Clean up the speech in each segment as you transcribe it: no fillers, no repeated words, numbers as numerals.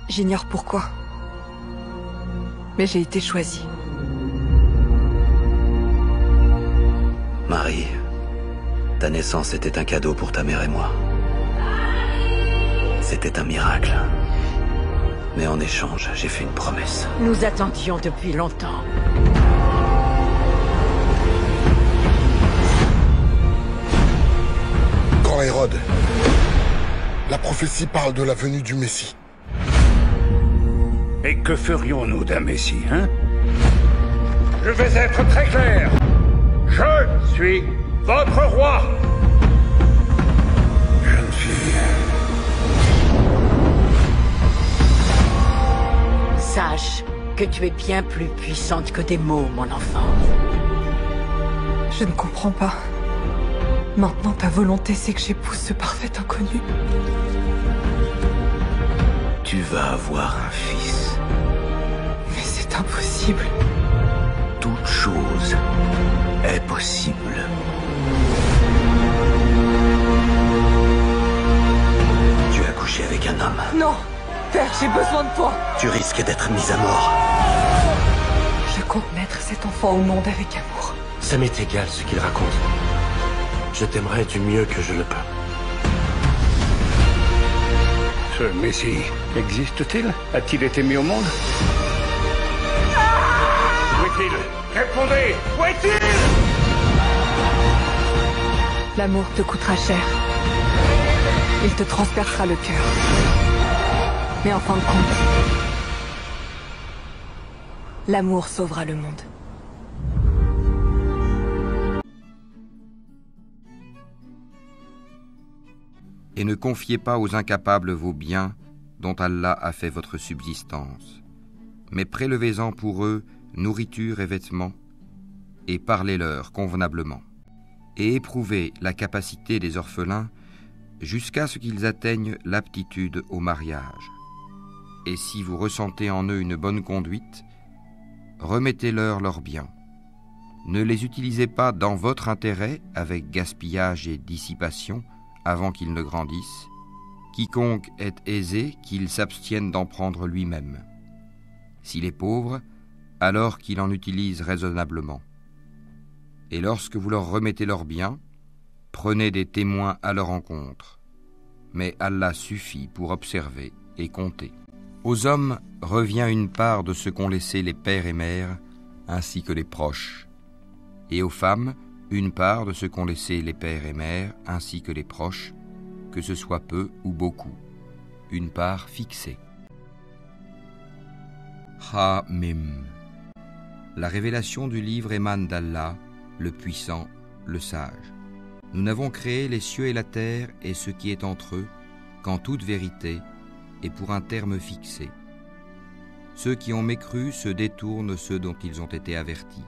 J'ignore pourquoi. Mais j'ai été choisie. Marie, ta naissance était un cadeau pour ta mère et moi. C'était un miracle. Mais en échange, j'ai fait une promesse. Nous attendions depuis longtemps. Grand Hérode, la prophétie parle de la venue du Messie. Et que ferions-nous d'un Messie, hein? Je vais être très clair. Je suis votre roi. Jeune fille. Sache que tu es bien plus puissante que des mots, mon enfant. Je ne comprends pas. Maintenant, ta volonté, c'est que j'épouse ce parfait inconnu. Tu vas avoir un fils. Mais c'est impossible. Toute chose est possible. Tu as couché avec un homme. Non! Père, j'ai besoin de toi! Tu risques d'être mise à mort. Je compte mettre cet enfant au monde avec amour. Ça m'est égal ce qu'il raconte. Je t'aimerai du mieux que je le peux. Ce Messie existe-t-il? A-t-il été mis au monde? Où est-il? Répondez! Où est-il? L'amour te coûtera cher. Il te transpercera le cœur. Mais en fin de compte, l'amour sauvera le monde. Et ne confiez pas aux incapables vos biens dont Allah a fait votre subsistance, mais prélevez-en pour eux nourriture et vêtements, et parlez-leur convenablement. Et éprouvez la capacité des orphelins jusqu'à ce qu'ils atteignent l'aptitude au mariage. Et si vous ressentez en eux une bonne conduite, remettez-leur leurs biens. Ne les utilisez pas dans votre intérêt avec gaspillage et dissipation avant qu'ils ne grandissent. Quiconque est aisé, qu'il s'abstienne d'en prendre lui-même. S'il est pauvre, alors qu'il en utilise raisonnablement. Et lorsque vous leur remettez leurs biens, prenez des témoins à leur encontre. Mais Allah suffit pour observer et compter. Aux hommes revient une part de ce qu'ont laissé les pères et mères, ainsi que les proches. Et aux femmes, une part de ce qu'ont laissé les pères et mères, ainsi que les proches, que ce soit peu ou beaucoup. Une part fixée. Ha-Mim. La révélation du livre émane d'Allah, le puissant, le sage. Nous n'avons créé les cieux et la terre et ce qui est entre eux qu'en toute vérité et pour un terme fixé. Ceux qui ont mécru se détournent de ceux dont ils ont été avertis.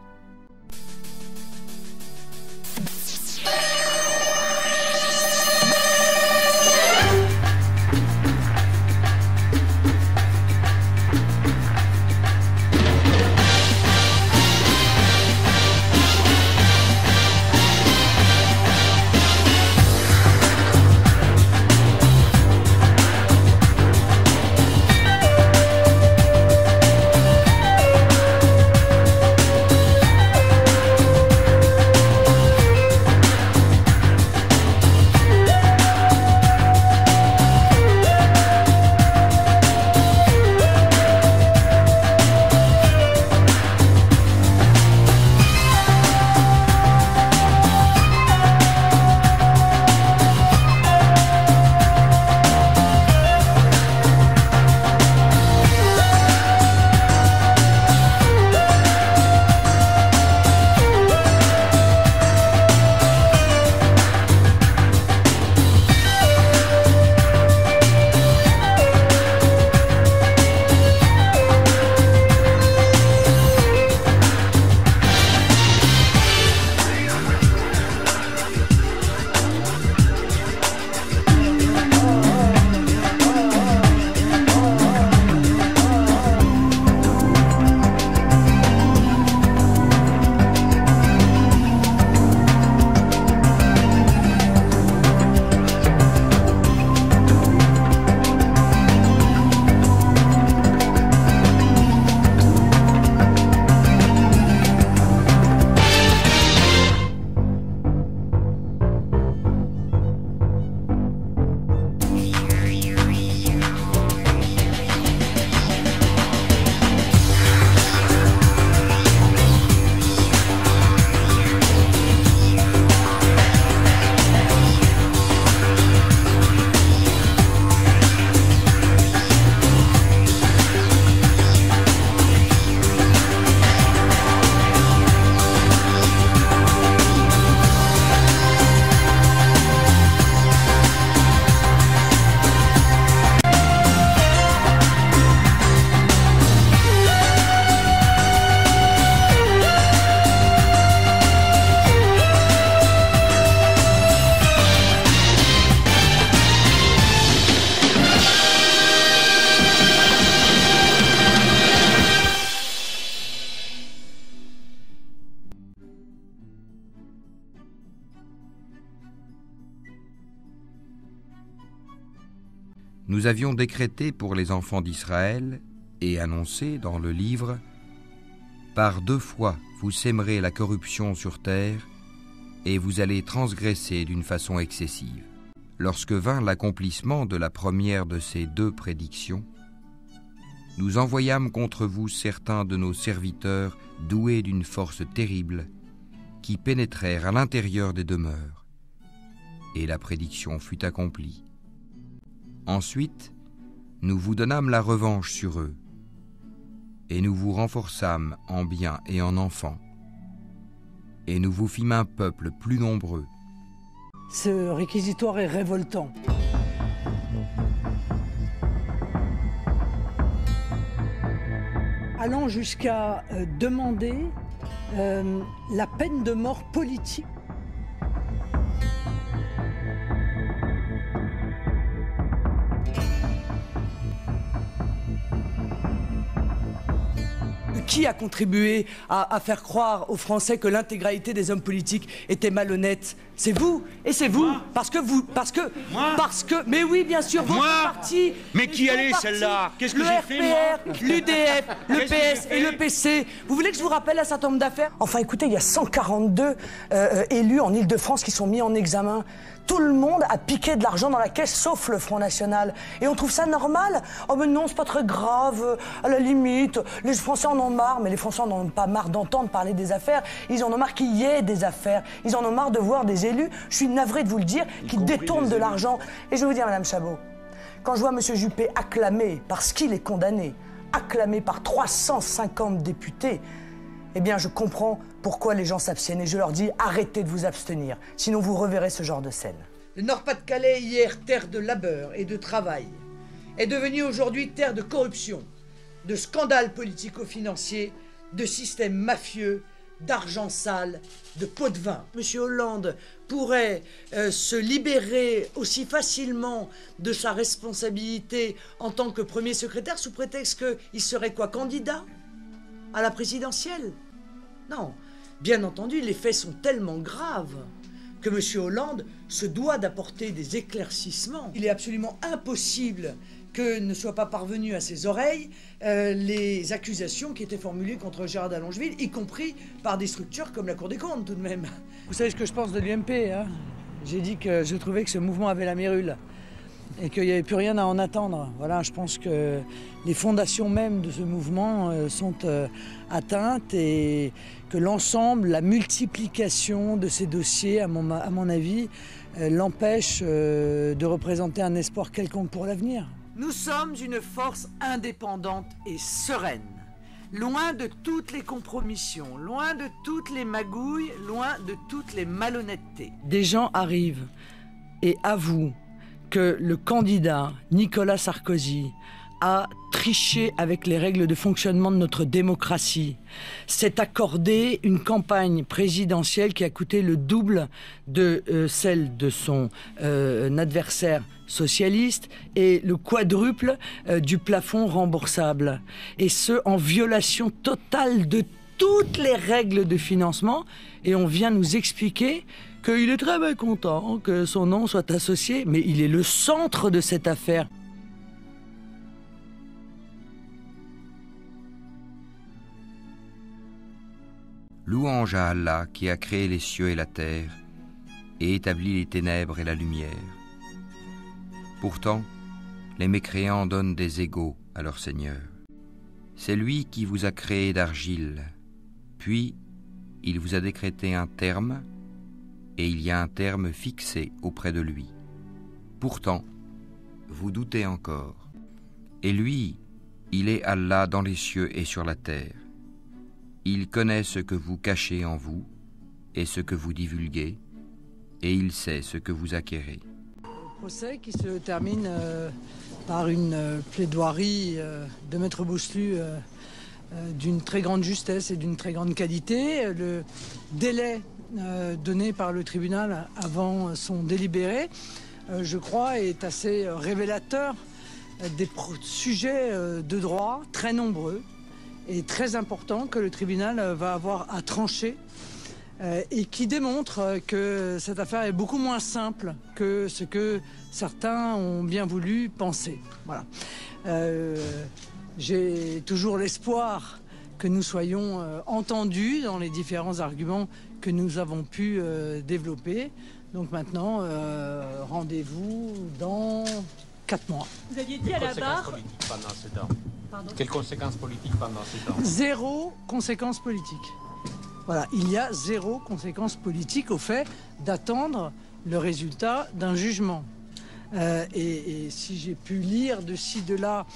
Nous avions décrété pour les enfants d'Israël et annoncé dans le livre « Par 2 fois vous sèmerez la corruption sur terre et vous allez transgresser d'une façon excessive. » Lorsque vint l'accomplissement de la première de ces 2 prédictions, nous envoyâmes contre vous certains de nos serviteurs doués d'une force terrible qui pénétrèrent à l'intérieur des demeures. Et la prédiction fut accomplie. Ensuite, nous vous donnâmes la revanche sur eux, et nous vous renforçâmes en biens et en enfants, et nous vous fîmes un peuple plus nombreux. Ce réquisitoire est révoltant. Allant jusqu'à demander la peine de mort politique. Qui a contribué à faire croire aux Français que l'intégralité des hommes politiques était malhonnête? C'est vous, et c'est vous, Moi parce que, Moi mais oui, bien sûr, votre Moi parti. Mais qui elle est, celle-là? Qu'est-ce que j'ai fait, moi? Le RPR, l'UDF, le Qu'est-ce que PS j'ai et fait le PC. Vous voulez que je vous rappelle un certain nombre d'affaires? Enfin, écoutez, il y a 142 élus en Ile-de-France qui sont mis en examen. Tout le monde a piqué de l'argent dans la caisse, sauf le Front National. Et on trouve ça normal? Oh mais non, c'est pas très grave, à la limite, les Français en ont marre, mais les Français en ont pas marre d'entendre parler des affaires, ils en ont marre qu'il y ait des affaires, ils en ont marre de voir des élus, je suis navré de vous le dire, qui détournent de l'argent. Et je vais vous dire, Madame Chabot, quand je vois M. Juppé acclamé parce qu'il est condamné, acclamé par 350 députés, eh bien je comprends pourquoi les gens s'abstiennent et je leur dis arrêtez de vous abstenir, sinon vous reverrez ce genre de scène. Le Nord-Pas-de-Calais, hier terre de labeur et de travail, est devenu aujourd'hui terre de corruption, de scandales politico-financiers, de systèmes mafieux, d'argent sale, de pots de vin. Monsieur Hollande pourrait se libérer aussi facilement de sa responsabilité en tant que premier secrétaire sous prétexte qu'il serait quoi, candidat à la présidentielle? Non, bien entendu, les faits sont tellement graves que M. Hollande se doit d'apporter des éclaircissements. Il est absolument impossible que ne soient pas parvenues à ses oreilles les accusations qui étaient formulées contre Gérard de Longeville, y compris par des structures comme la Cour des comptes tout de même. Vous savez ce que je pense de l'UMP, hein? J'ai dit que je trouvais que ce mouvement avait la mérule et qu'il n'y avait plus rien à en attendre. Voilà, je pense que les fondations même de ce mouvement sont atteintes et que l'ensemble, la multiplication de ces dossiers, à mon avis, l'empêche de représenter un espoir quelconque pour l'avenir. Nous sommes une force indépendante et sereine, loin de toutes les compromissions, loin de toutes les magouilles, loin de toutes les malhonnêtetés. Des gens arrivent et avouent que le candidat Nicolas Sarkozy a triché avec les règles de fonctionnement de notre démocratie, s'est accordé une campagne présidentielle qui a coûté le double de celle de son adversaire socialiste et le quadruple du plafond remboursable. Et ce, en violation totale de toutes les règles de financement. Et on vient nous expliquer qu'il est très bien content que son nom soit associé, mais il est le centre de cette affaire. Louange à Allah qui a créé les cieux et la terre et établi les ténèbres et la lumière. Pourtant, les mécréants donnent des égaux à leur Seigneur. C'est lui qui vous a créé d'argile, puis il vous a décrété un terme, et il y a un terme fixé auprès de lui. Pourtant, vous doutez encore. Et lui, il est Allah dans les cieux et sur la terre. Il connaît ce que vous cachez en vous et ce que vous divulguez, et il sait ce que vous acquérez. Procès qui se termine par une plaidoirie de Maître Bousselut d'une très grande justesse et d'une très grande qualité. Le délai donné par le tribunal avant son délibéré, je crois, est assez révélateur des sujets de droit très nombreux et très importants que le tribunal va avoir à trancher et qui démontre que cette affaire est beaucoup moins simple que ce que certains ont bien voulu penser. Voilà. J'ai toujours l'espoir que nous soyons entendus dans les différents arguments que nous avons pu développer. Donc maintenant, rendez-vous dans 4 mois. Vous aviez dit à la barre... Quelles conséquences politiques pendant ce temps? Zéro conséquence politique. Voilà, il y a zéro conséquence politique au fait d'attendre le résultat d'un jugement. Et si j'ai pu lire de ci, de là,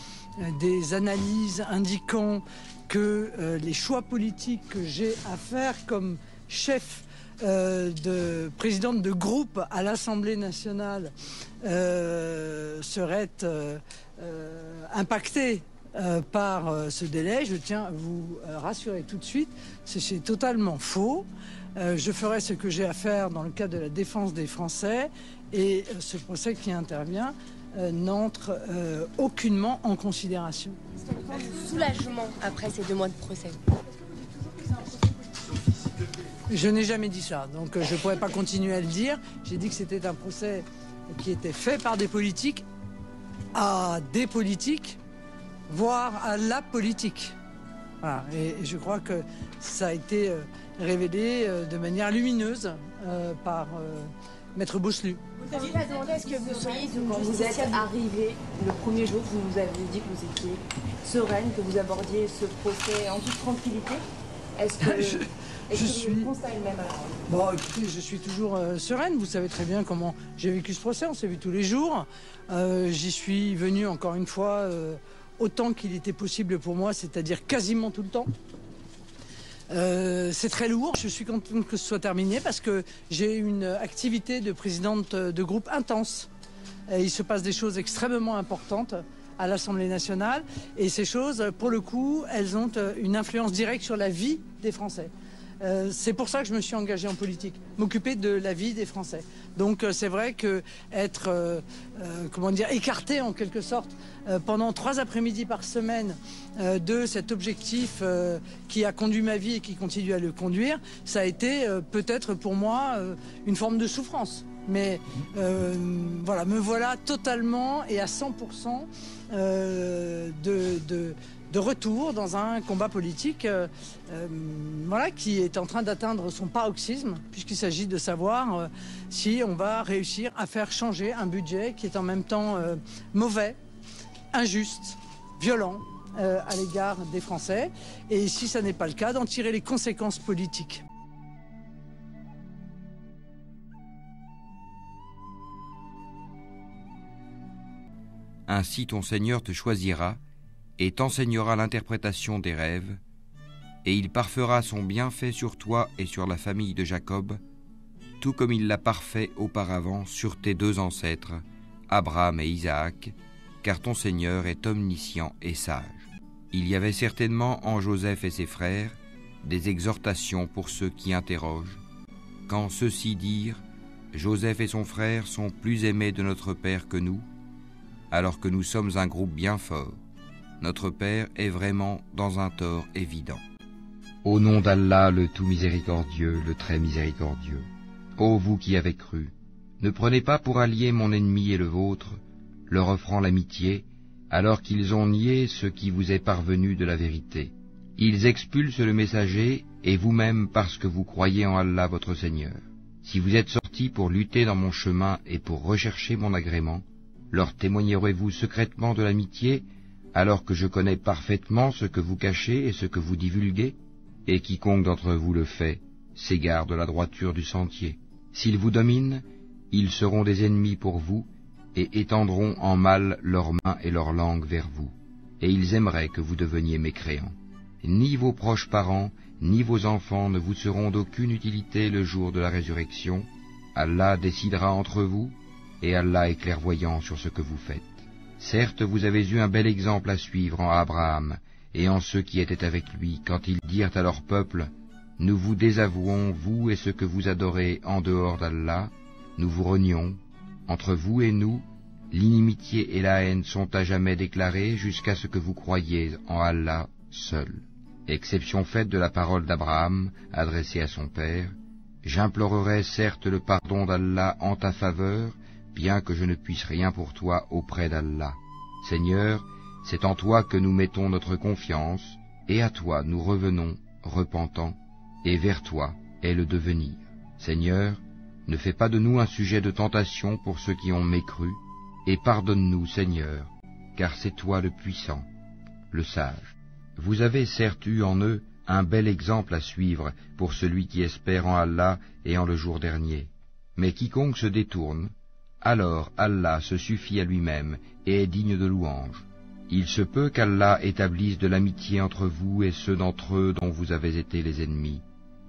des analyses indiquant que les choix politiques que j'ai à faire comme chef de présidente de groupe à l'Assemblée nationale seraient impactés par ce délai, je tiens à vous rassurer tout de suite, c'est totalement faux. Je ferai ce que j'ai à faire dans le cadre de la défense des Français et ce procès qui intervient n'entre aucunement en considération. Est-ce qu'il y a une forme de soulagement après ces 2 mois de procès? Je n'ai jamais dit ça, donc je ne pourrais pas continuer à le dire. J'ai dit que c'était un procès qui était fait par des politiques à des politiques, voire à la politique. Voilà. Et je crois que ça a été révélé de manière lumineuse par Maître Bosselut. Vous aviez demandé à ce que vous soyez quand vous êtes arrivé le premier jour, vous nous aviez dit que vous étiez sereine, que vous abordiez ce procès en toute tranquillité. Est-ce que... le constat est le même alors? Bon, écoutez, je suis toujours sereine. Vous savez très bien comment j'ai vécu ce procès. On s'est vu tous les jours. J'y suis venu encore une fois autant qu'il était possible pour moi, c'est-à-dire quasiment tout le temps. C'est très lourd. Je suis contente que ce soit terminé parce que j'ai une activité de présidente de groupe intense. Il se passe des choses extrêmement importantes à l'Assemblée nationale et ces choses, pour le coup, elles ont une influence directe sur la vie des Français. C'est pour ça que je me suis engagé en politique, m'occuper de la vie des Français. Donc c'est vrai que être écarté en quelque sorte pendant 3 après-midi par semaine de cet objectif qui a conduit ma vie et qui continue à le conduire, ça a été peut-être pour moi une forme de souffrance. Mais voilà, me voilà totalement et à 100% de retour dans un combat politique voilà, qui est en train d'atteindre son paroxysme, puisqu'il s'agit de savoir si on va réussir à faire changer un budget qui est en même temps mauvais, injuste, violent à l'égard des Français, et si ça n'est pas le cas, d'en tirer les conséquences politiques. Ainsi ton Seigneur te choisira et t'enseignera l'interprétation des rêves, et il parfera son bienfait sur toi et sur la famille de Jacob, tout comme il l'a parfait auparavant sur tes 2 ancêtres, Abraham et Isaac, car ton Seigneur est omniscient et sage. Il y avait certainement en Joseph et ses frères des exhortations pour ceux qui interrogent, quand ceux-ci dirent « Joseph et son frère sont plus aimés de notre Père que nous, alors que nous sommes un groupe bien fort. Notre Père est vraiment dans un tort évident. » Au nom d'Allah, le tout miséricordieux, le très miséricordieux, ô vous qui avez cru, ne prenez pas pour allié mon ennemi et le vôtre, leur offrant l'amitié, alors qu'ils ont nié ce qui vous est parvenu de la vérité. Ils expulsent le messager, et vous-même parce que vous croyez en Allah votre Seigneur. Si vous êtes sortis pour lutter dans mon chemin et pour rechercher mon agrément, leur témoignerez-vous secrètement de l'amitié, alors que je connais parfaitement ce que vous cachez et ce que vous divulguez? Et quiconque d'entre vous le fait, s'égare de la droiture du sentier. S'ils vous dominent, ils seront des ennemis pour vous, et étendront en mal leurs mains et leurs langues vers vous, et ils aimeraient que vous deveniez mécréants. Ni vos proches parents, ni vos enfants ne vous seront d'aucune utilité le jour de la résurrection. Allah décidera entre vous, et Allah est clairvoyant sur ce que vous faites. Certes, vous avez eu un bel exemple à suivre en Abraham et en ceux qui étaient avec lui, quand ils dirent à leur peuple, « Nous vous désavouons, vous et ce que vous adorez en dehors d'Allah, nous vous renions. Entre vous et nous, l'inimitié et la haine sont à jamais déclarées jusqu'à ce que vous croyiez en Allah seul. » Exception faite de la parole d'Abraham adressée à son père, J'implorerai certes le pardon d'Allah en ta faveur, bien que je ne puisse rien pour toi auprès d'Allah. Seigneur, c'est en toi que nous mettons notre confiance, et à toi nous revenons, repentants, et vers toi est le devenir. Seigneur, ne fais pas de nous un sujet de tentation pour ceux qui ont mécru, et pardonne-nous, Seigneur, car c'est toi le puissant, le sage. Vous avez certes eu en eux un bel exemple à suivre pour celui qui espère en Allah et en le jour dernier. Mais quiconque se détourne, alors Allah se suffit à lui-même et est digne de louange. Il se peut qu'Allah établisse de l'amitié entre vous et ceux d'entre eux dont vous avez été les ennemis.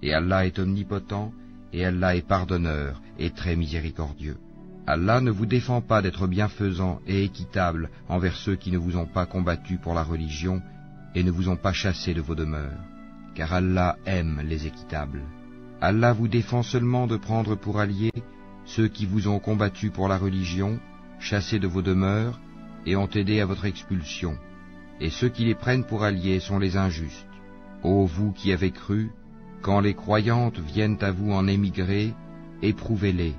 Et Allah est omnipotent, et Allah est pardonneur et très miséricordieux. Allah ne vous défend pas d'être bienfaisant et équitable envers ceux qui ne vous ont pas combattu pour la religion et ne vous ont pas chassé de vos demeures, car Allah aime les équitables. Allah vous défend seulement de prendre pour alliés ceux qui vous ont combattu pour la religion, chassés de vos demeures, et ont aidé à votre expulsion, et ceux qui les prennent pour alliés sont les injustes. Ô vous qui avez cru, quand les croyantes viennent à vous en émigrer, éprouvez-les.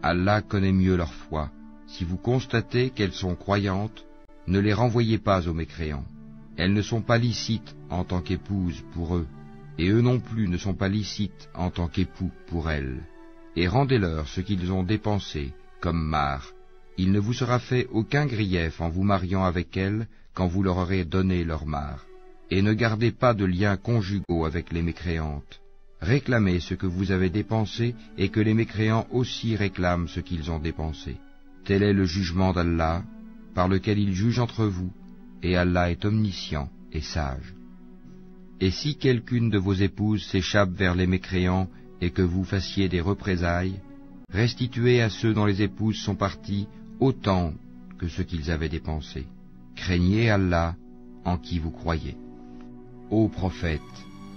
Allah connaît mieux leur foi. Si vous constatez qu'elles sont croyantes, ne les renvoyez pas aux mécréants. Elles ne sont pas licites en tant qu'épouses pour eux, et eux non plus ne sont pas licites en tant qu'époux pour elles. Et rendez-leur ce qu'ils ont dépensé comme mare. Il ne vous sera fait aucun grief en vous mariant avec elles quand vous leur aurez donné leur mare. Et ne gardez pas de liens conjugaux avec les mécréantes. Réclamez ce que vous avez dépensé et que les mécréants aussi réclament ce qu'ils ont dépensé. Tel est le jugement d'Allah, par lequel il juge entre vous, et Allah est omniscient et sage. Et si quelqu'une de vos épouses s'échappe vers les mécréants et que vous fassiez des représailles, restituez à ceux dont les épouses sont parties autant que ce qu'ils avaient dépensé. Craignez Allah en qui vous croyez. Ô prophète,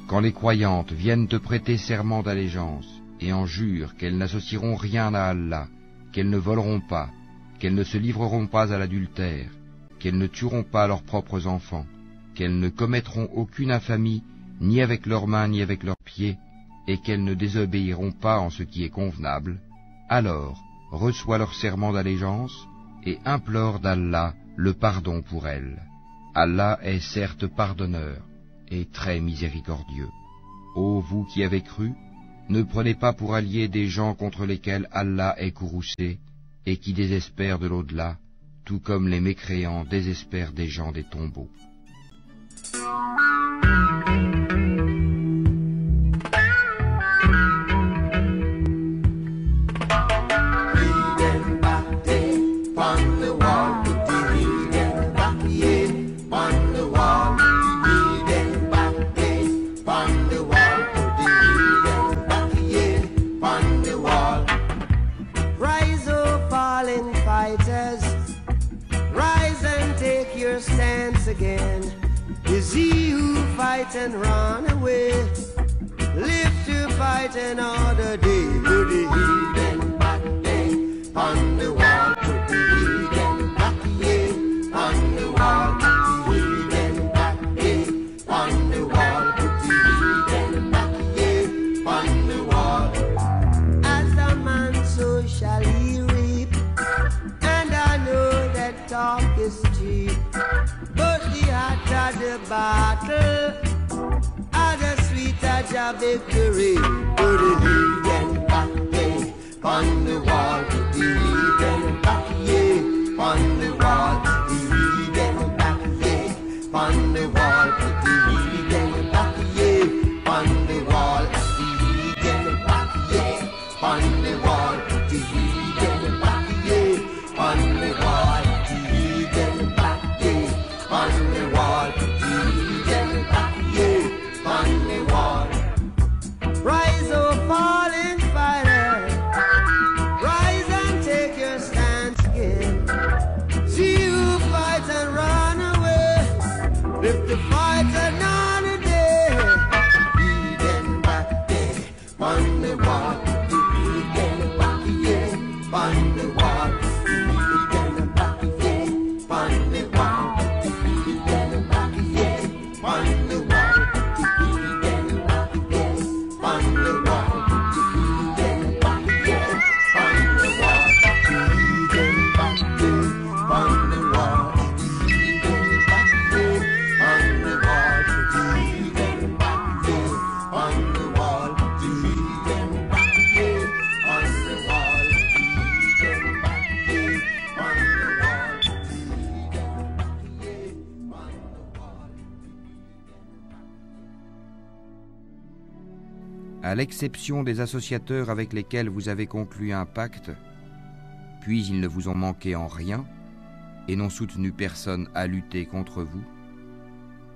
quand les croyantes viennent te prêter serment d'allégeance et en jurent qu'elles n'associeront rien à Allah, qu'elles ne voleront pas, qu'elles ne se livreront pas à l'adultère, qu'elles ne tueront pas leurs propres enfants, qu'elles ne commettront aucune infamie ni avec leurs mains ni avec leurs pieds, et qu'elles ne désobéiront pas en ce qui est convenable, alors reçois leur serment d'allégeance et implore d'Allah le pardon pour elles. Allah est certes pardonneur et très miséricordieux. Ô vous qui avez cru, ne prenez pas pour alliés des gens contre lesquels Allah est courroucé et qui désespèrent de l'au-delà, tout comme les mécréants désespèrent des gens des tombeaux. Is he who fights and run away, live to fight another day. To the heathen back day, on the wall. To the heathen back day, on the wall. To the heathen back day, on the wall. To the heathen back day, on the wall. As a man, so shall he reap, and I know that talk is cheap. But the hotter the battle, and the sweeter the victory. To the heathen back day, on the wall. To the heathen back day, on the wall. To the heathen back day, on the wall. To the heathen back day, on the wall. To the heathen back day, on the wall. To the heathen back day, on the wall. To the heathen back day, on the wall. To the heathen back day, on the wall. Rise, O fallen fighter, rise and take your stance again. See who fights and run away, live to fight another day. Heathen back day, on the wall. The heathen back day, on the wall. The heathen back day, on the wall. The heathen back day, on the wall. The heathen back day, on the wall. à l'exception des associateurs avec lesquels vous avez conclu un pacte, puis ils ne vous ont manqué en rien et n'ont soutenu personne à lutter contre vous,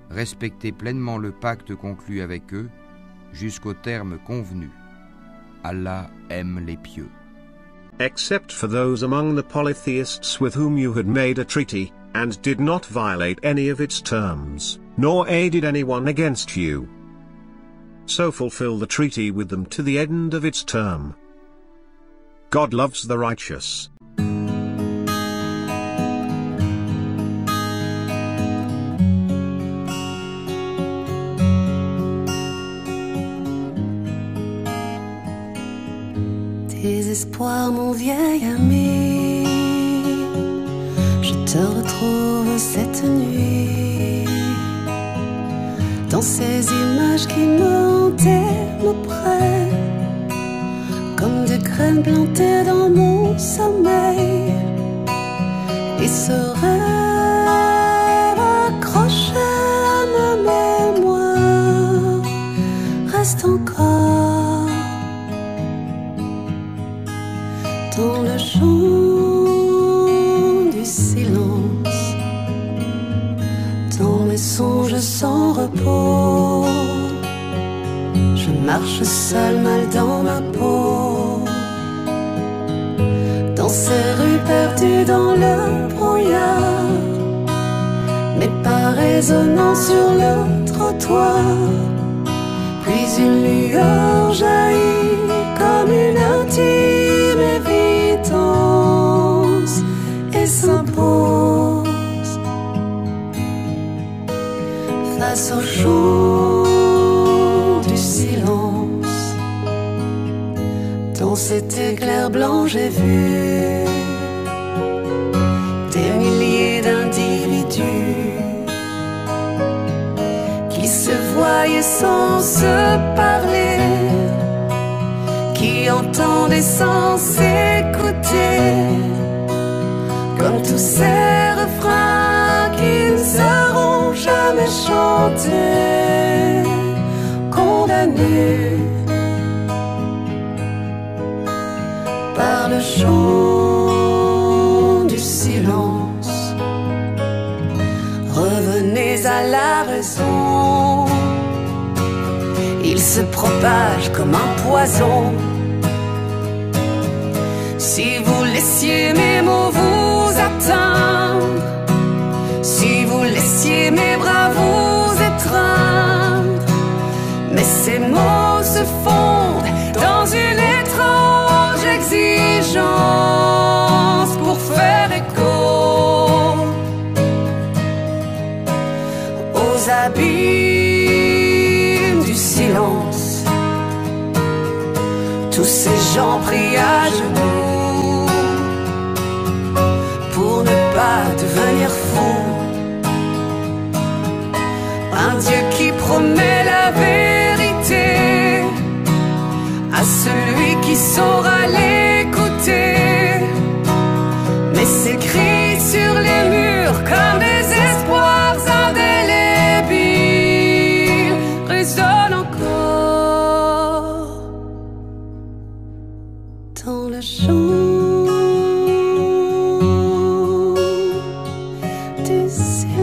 respectez pleinement le pacte conclu avec eux jusqu'au terme convenu. Allah aime les pieux. Except for those among the polytheists with whom you had made a treaty, and did not violate any of its terms, nor aided anyone against you. So fulfill the treaty with them to the end of its term. God loves the righteous. Désespoir, mon vieil ami, je te retrouve cette nuit, dans ces images qui me hantaient, me prennent comme des graines plantées dans mon sommeil, et ce rêve accroché à ma mémoire reste encore dans le chant du silence, dans mes songes sans repos. Je marche seul, mal dans ma peau, dans ces rues perdues dans le brouillard, mes pas résonnant sur le trottoir. Puis une lueur jaillit comme une intime évidence et s'impose face au chant du silence. Dans cet éclair blanc j'ai vu des milliers d'individus qui se voyaient sans se parler, qui entendaient sans s'écouter, comme tous ces refrains qui ne seront jamais chantés, condamnés par le chant du silence. Revenez à la raison, il se propage comme un poison. Si vous laissiez mes mots vous atteindre, si vous laissiez mes bras vous étreindre, mais ces mots se fondent dans une étrange exigence pour faire écho aux abîmes du silence. Tous ces gens prient à genoux pour ne pas devenir fou. Un Dieu qui promet la vérité à celui qui saura l'écouter, mais ses cris sur les murs comme des espoirs indélébiles résonnent encore dans le chant du silence.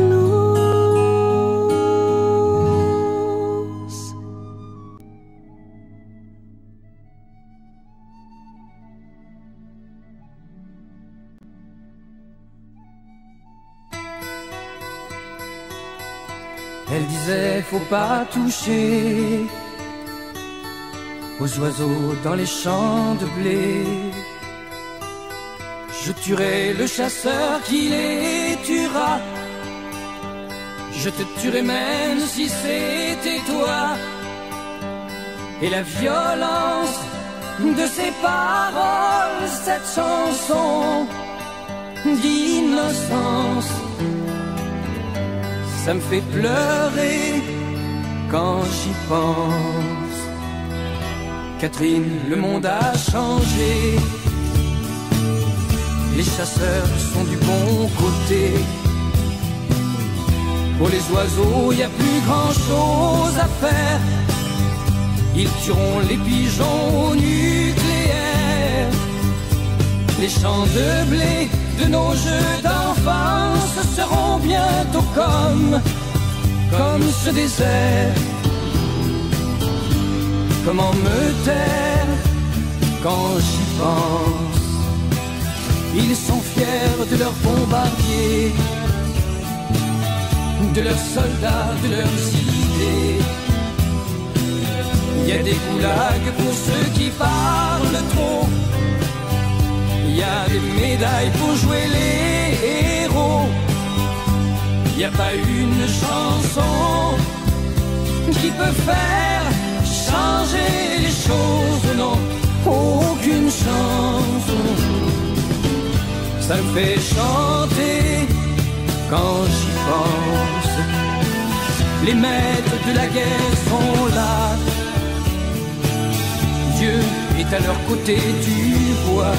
Elle disait faut pas toucher aux oiseaux dans les champs de blé. Je tuerai le chasseur qui les tuera. Je te tuerai même si c'était toi. Et la violence de ces paroles, cette chanson d'innocence, ça me fait pleurer quand j'y pense. Catherine, le monde a changé. Les chasseurs sont du bon côté. Pour les oiseaux, y a plus grand chose à faire. Ils tueront les pigeons au nucléaire. Les champs de blé de nos jeux d'enfance seront bientôt comme ce désert. Comment me taire quand j'y pense? Ils sont fiers de leurs bombardiers, de leurs soldats, de leurs idées. Il y a des goulags pour ceux qui parlent trop. Il y a des médailles pour jouer les héros. Il n'y a pas une chanson qui peut faire changer les choses, non, aucune chanson. Ça me fait chanter quand j'y pense. Les maîtres de la guerre sont là. Dieu est à leur côté, tu vois.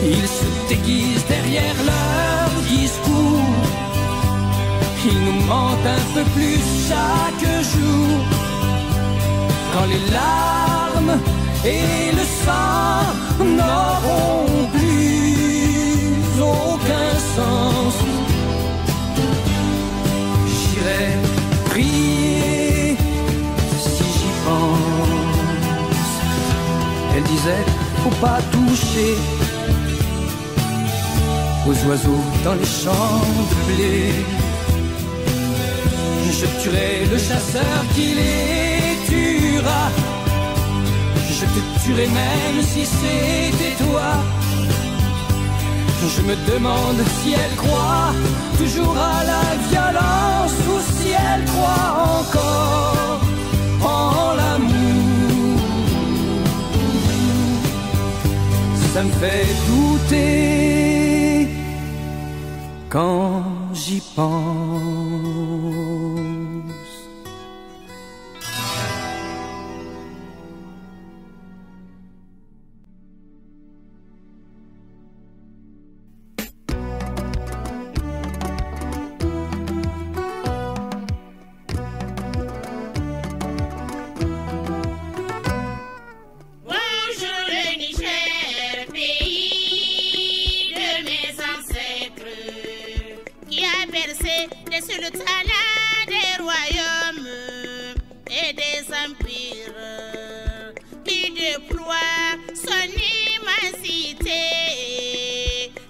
Ils se déguisent derrière leur discours. Ils nous mentent un peu plus chaque jour. Quand les larmes et le sang n'auront plus aucun sens, j'irai prier si j'y pense. Elle disait, faut pas toucher aux oiseaux dans les champs de blé. Je tuerai le chasseur qui les tuera. Je te tuerai même si c'était toi. Je me demande si elle croit toujours à la violence ou si elle croit encore en l'amour. Ça me fait douter quand j'y pense. Sur le talent des royaumes et des empires qui déploie son immensité,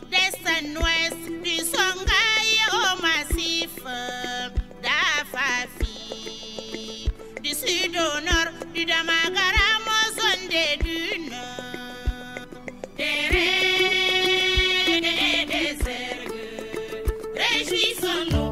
d'est en ouest, du Songhai au massif d'Afafi, du sud au nord, du Damagaram aux zones des dunes, des raies et des ergues. Réjouissons-nous.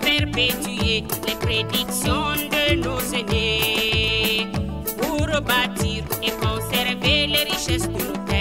Perpétuer les prédictions de nos aînés pour bâtir et conserver les richesses de nos terres.